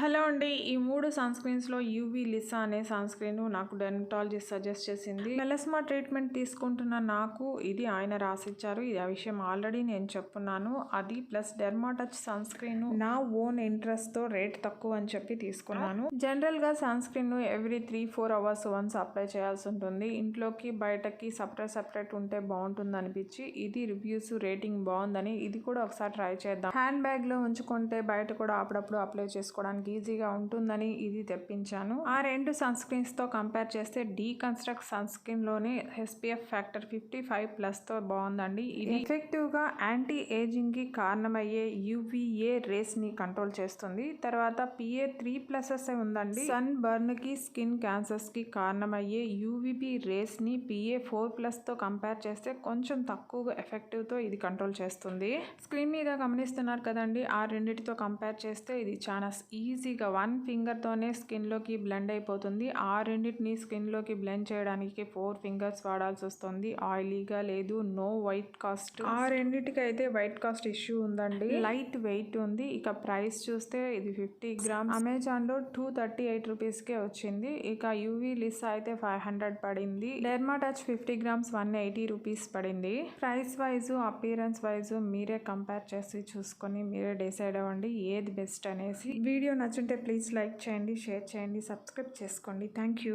Hello అండి. ఈ 3 sun స్క్రీన్స్‌లో UV Lisa అనే సన్ స్క్రీన్ నాకు డెర్మటాలజిస్ట్ సజెస్ట్ చేసింది. మెలస్మా ట్రీట్మెంట్ తీసుకుంటున్న నాకు ఇది ఆయన రాసిచ్చారు. ఇది ఆ విషయం ఆల్రెడీ నేను చెప్పున్నాను. అది ప్లస్ డెర్మాటచ్ సన్ స్క్రీన్ నా ఓన్ ఇంట్రెస్ట్‌తో రేట్ తక్కువ అని చెప్పి తీసుకున్నాను. జనరల్‌గా sunscreen every 3-4 hours once apply చేయాల్సి ఉంటుంది. ఇంట్లోకి బయటకి సపరేట్ ఉంటే బాగుంటుంది అనిపించి ఇది రివ్యూస్ రేటింగ్ బాగుందని ఇది కూడా ఒకసారి ట్రై చేద్దాం. హ్యాండ్ బ్యాగ్లో ఉంచుకుంటే బయట కూడా అప్పుడప్పుడు అప్లై చేసుకోవడానికి ఈజీగా ఉంటుందని ఇది తెప్పించాను. ఆ 2 సన్ స్క్రీన్స్ తో కంపేర్ చేస్తే డీకన్స్ట్రక్ట్ సన్ స్క్రీన్ లోనే SPF ఫ్యాక్టర్ 55+ తో బాగుందండి. ఇది ఎఫెక్టివ్ గా యాంటీ ఏజింగ్ కి కారణమయ్యే UVA రేస్ ని కంట్రోల్ చేస్తుంది. తర్వాత PA3+ ఉందండి. సన్ బర్న్ కి స్కిన్ క్యాన్సర్స్ కి కారణమయ్యే UVB రేస్ ని PA4+ తో కంపేర్ చేస్తే కొంచెం తక్కువ ఎఫెక్టివ్ తో ఇది కంట్రోల్ చేస్తుంది. స్క్రీన్ మీద గమనిస్తున్నారు కదండి, ఆ రెండిటితో కంపేర్ చేస్తే ఇది చాలా ఈజీగా 1 ఫింగర్తోనే స్కిన్లోకి బ్లెండ్ అయిపోతుంది. ఆ రెండింటిని స్కిన్లోకి బ్లెండ్ చేయడానికి 4 ఫింగర్స్ వాడాల్సి వస్తుంది. ఆయిలీగా లేదు, నో వైట్ కాస్ట్. ఆ రెండింటికైతే వైట్ కాస్ట్ ఇష్యూ ఉందండి. లైట్ వెయిట్ ఉంది. ఇక ప్రైస్ చూస్తే ఇది 50 గ్రామ్స్ అమెజాన్లో 238 రూపీస్కే వచ్చింది. ఇక యూవీ లిసా అయితే 500 పడింది. డెర్మాటచ్ 50 గ్రామ్స్ 180 రూపీస్ పడింది. ప్రైస్ వైజ్ అపీరెన్స్ వైజ్ మీరే కంపేర్ చేసి చూసుకొని మీరే డిసైడ్ అవ్వండి ఏది బెస్ట్ అనేసి. వీడియో నచ్చుంటే ప్లీజ్ లైక్ చేయండి, షేర్ చేయండి, సబ్స్క్రైబ్ చేసుకోండి. Thank you.